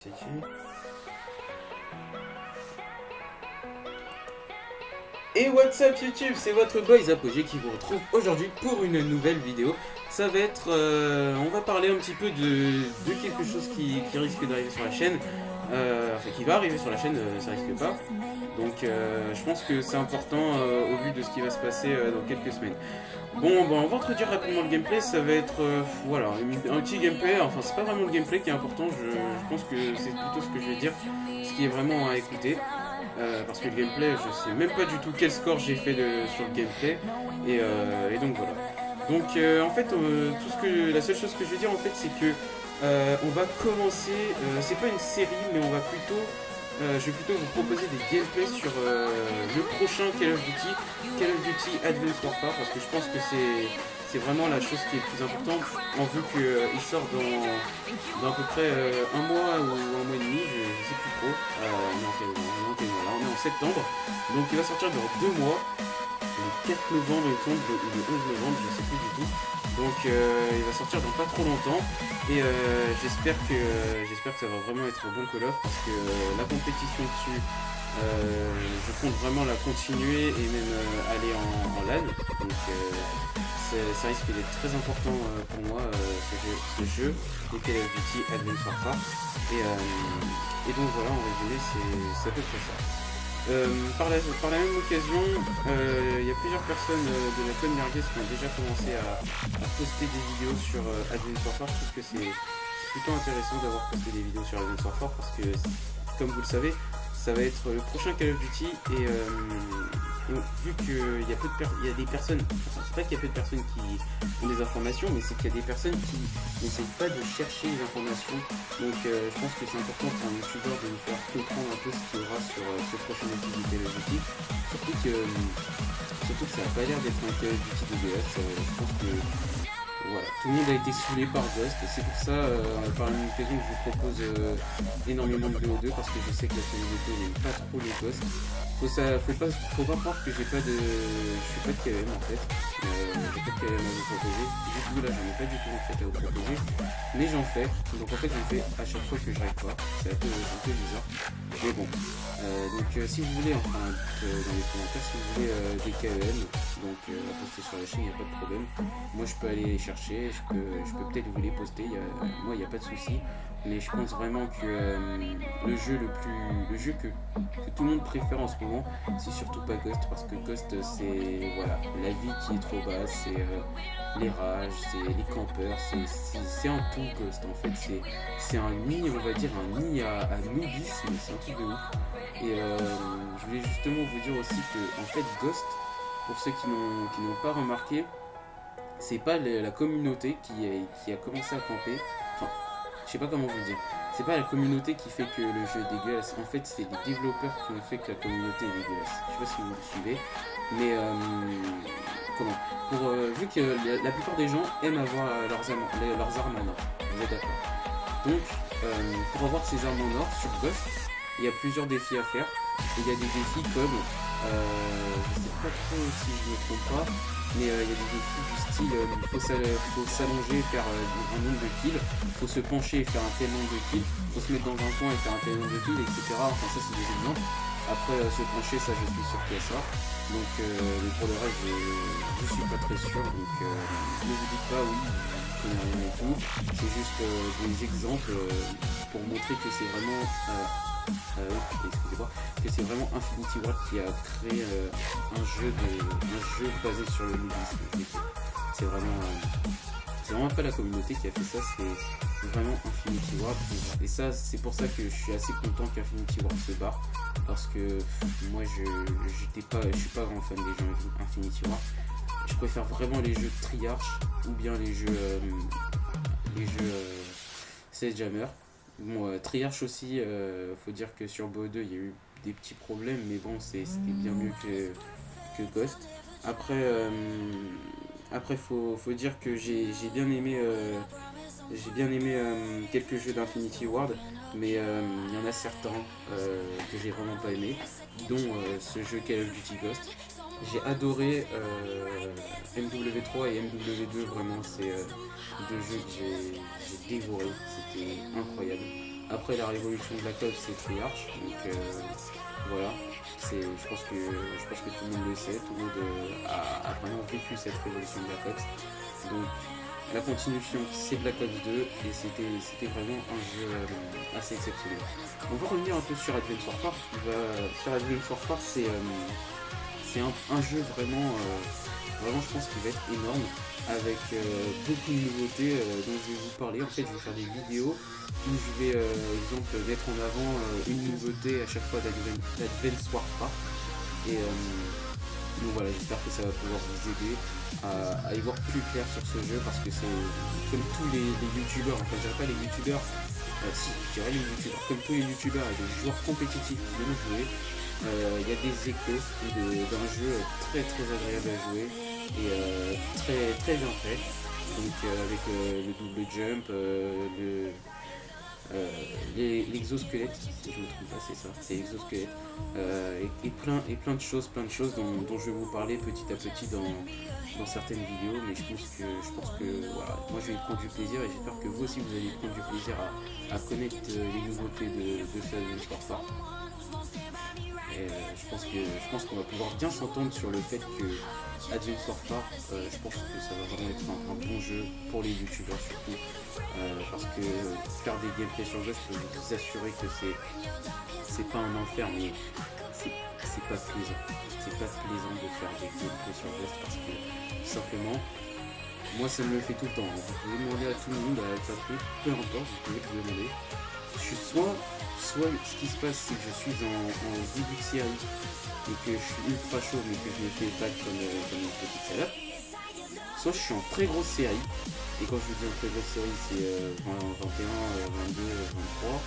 C'est qui? Et what's up YouTube, c'est votre boy Zapogé qui vous retrouve aujourd'hui pour une nouvelle vidéo. Ça va être, on va parler un petit peu de quelque chose qui risque d'arriver sur la chaîne, enfin qui va arriver sur la chaîne, ça risque pas. Donc je pense que c'est important au vu de ce qui va se passer dans quelques semaines. Bon, on va introduire rapidement le gameplay, ça va être voilà, un petit gameplay, enfin c'est pas vraiment le gameplay qui est important, je pense que c'est plutôt ce que je vais dire, ce qui est vraiment à écouter. Parce que le gameplay, je sais même pas du tout quel score j'ai fait sur le gameplay, et donc voilà. Donc en fait, la seule chose que je vais dire en fait, c'est que on va commencer, c'est pas une série, mais je vais plutôt vous proposer des gameplays sur le prochain Call of Duty Advanced Warfare, parce que je pense que c'est vraiment la chose qui est le plus importante, en vue qu'il sort dans à peu près un mois ou un mois et demi, je sais plus trop. On est en septembre, donc il va sortir dans 2 mois, le 4 novembre il me semble, ou le 11 novembre, je sais plus du tout. Donc il va sortir dans pas trop longtemps, et j'espère que ça va vraiment être un bon Call of, parce que la compétition dessus, je compte vraiment la continuer et même aller en LAN. Donc ça risque d'être très important pour moi, ce jeu, le Call of Duty Advanced Warfare. Et donc voilà, en résumé, c'est à peu près ça. Par la même occasion, il y a plusieurs personnes de la com Merguez qui ont déjà commencé à poster des vidéos sur Advanced Warfare. Je trouve que c'est plutôt intéressant d'avoir posté des vidéos sur Advanced Warfare, parce que, comme vous le savez, ça va être le prochain Call of Duty, et vu qu'il y a des personnes, enfin, c'est pas qu'il y a peu de personnes qui ont des informations, mais c'est qu'il y a des personnes qui n'essayent pas de chercher les informations. Donc je pense que c'est important pour un youtubeur de nous faire comprendre un peu ce qu'il y aura sur ce prochain épisode de Call of Duty. Surtout que ça n'a pas l'air d'être un Call of Duty dégueulasse. Je pense que voilà, tout le monde a été saoulé par Ghost, et c'est pour ça, par une occasion, que je vous propose énormément de BO2, parce que je sais que la communauté n'aime pas trop les Ghosts. Faut pas croire que je suis pas de KM en fait. J'ai pas de KM à vous proposer. Du coup là, j'en ai pas du tout en fait à vous proposer, mais j'en fais. Donc en fait, j'en fais à chaque fois que j'arrive pas. C'est un peu bizarre, mais bon. Donc si vous voulez, enfin dans les commentaires, si vous voulez des KM, donc à poster sur la chaîne, il n'y a pas de problème. Moi je peux aller les chercher, je peux peut-être vous les poster, moi il n'y a pas de souci. Mais je pense vraiment que le jeu que tout le monde préfère en ce moment, c'est surtout pas Ghost, parce que Ghost, c'est voilà, la vie qui est trop basse, c'est les rages, c'est les campeurs, c'est un tout. Ghost en fait, c'est un nid, on va dire un nid à noobisme, c'est un truc de ouf. Et je voulais justement vous dire aussi que en fait Ghost, pour ceux qui n'ont pas remarqué, c'est pas la communauté qui a commencé à camper. Enfin, je sais pas comment vous le dire. C'est pas la communauté qui fait que le jeu est dégueulasse. En fait, c'est les développeurs qui ont fait que la communauté est dégueulasse. Je sais pas si vous me suivez, mais vu que la plupart des gens aiment avoir leurs armes en or. Vous êtes d'accord? Donc, pour avoir ces armes en or sur Ghost, il y a plusieurs défis à faire. Il y a des défis comme, je sais pas trop si je me trompe pas, mais il y a des défis du style, il faut s'allonger et faire un nombre de kills, il faut se pencher et faire un tel nombre de kills, il faut se mettre dans un coin et faire un tel nombre de kills, etc. Enfin ça c'est des exemples. Après se pencher, ça je suis sûr qu'il y a ça. Donc mais pour le reste je suis pas très sûr, donc ne vous dites pas oui, je connais rien et tout. C'est juste des exemples pour montrer que c'est vraiment excusez-moi, que c'est vraiment Infinity Ward qui a créé un jeu basé sur le nudisme. C'est vraiment pas la communauté qui a fait ça, c'est vraiment Infinity Ward. Et ça, c'est pour ça que je suis assez content qu'Infinity Ward se barre, parce que moi je suis pas grand fan des jeux Infinity Ward. Je préfère vraiment les jeux Triarch ou bien les jeux Sledgehammer. Bon, Triarch aussi, faut dire que sur BO2 il y a eu des petits problèmes, mais bon, c'était bien mieux que Ghost. Après faut dire que j'ai bien aimé quelques jeux d'Infinity Ward, mais il y en a certains que j'ai vraiment pas aimé, dont ce jeu Call of Duty Ghost. J'ai adoré MW3 et MW2, vraiment c'est deux jeux que j'ai dévoré, c'était incroyable. Après la révolution de Black Ops, c'est Treyarch, donc voilà. Je pense que tout le monde le sait, tout le monde a vraiment vécu cette révolution de Black Ops. Donc la continuation, c'est Black Ops 2 et c'était vraiment un jeu assez exceptionnel. On va revenir un peu sur Advanced Warfare. Sur Advanced Warfare, c'est un jeu vraiment, vraiment, je pense qu'il va être énorme avec beaucoup de nouveautés dont je vais vous parler. En fait, je vais faire des vidéos où je vais, exemple, mettre en avant une nouveauté à chaque fois d'Advanced Warfare. Et donc voilà, j'espère que ça va pouvoir vous aider à y voir plus clair sur ce jeu parce que c'est comme tous les youtubeurs, enfin je dirais pas les youtubeurs, si je dirais les youtubeurs, comme tous les youtubeurs et les joueurs compétitifs qui viennent jouer, il y a des échos d'un jeu très très agréable à jouer et très très bien fait. Donc avec le double jump, l'exosquelette, si je ne me trompe pas, c'est ça, c'est l'exosquelette, et plein de choses dont je vais vous parler petit à petit dans certaines vidéos, mais je pense que voilà, moi je vais y prendre du plaisir et j'espère que vous aussi vous allez prendre du plaisir à connaître les nouveautés de ce Warfare. Et je pense qu'on va pouvoir bien s'entendre sur le fait que Advanced Warfare, je pense que ça va vraiment être un bon jeu pour les youtubeurs surtout, parce que faire des gameplays sur le jeu, je peux vous assurer que c'est pas un enfer, mais c'est pas plaisant. C'est pas plaisant de faire des gameplays sur le jeu parce que simplement, moi ça me le fait tout le temps. Vous pouvez demander à tout le monde, à Alpha, peu importe, vous pouvez le demander. Je suis soit ce qui se passe, c'est que je suis en début de série et que je suis ultra chaud mais que je me fais pas comme une petite salope, soit je suis en très grosse série, et quand je vous dis en très grosse série c'est 21, 22, 23,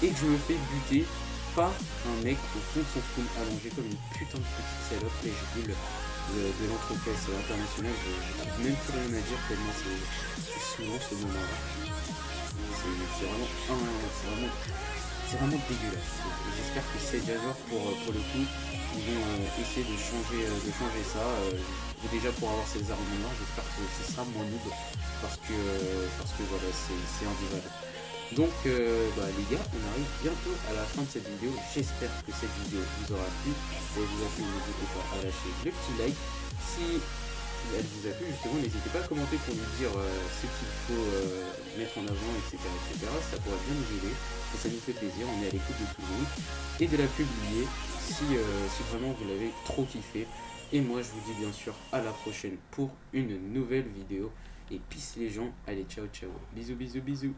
et que je me fais buter par un mec au fond de son spawn allongé comme une putain de petite salope et je roule de l'entreprise internationale. Je trouve même plus rien à dire tellement c'est souvent ce moment là. C'est vraiment dégueulasse. J'espère que c'est déjà pour le coup, ils vont essayer de changer ça. Déjà pour avoir ces arguments, j'espère que ce sera moins noob parce que voilà, c'est invivable. Donc les gars, on arrive bientôt à la fin de cette vidéo. J'espère que cette vidéo vous aura plu. Si elle vous a plu, n'hésitez pas à lâcher le petit like. Si elle vous a plu, justement, n'hésitez pas à commenter pour nous dire ce qu'il faut mettre en avant, etc., etc. Ça pourrait bien nous aider et ça nous fait plaisir. On est à l'écoute de tout le monde et de la publier si vraiment vous l'avez trop kiffé. Et moi, je vous dis bien sûr à la prochaine pour une nouvelle vidéo. Et peace les gens. Allez, ciao, ciao. Bisous, bisous, bisous.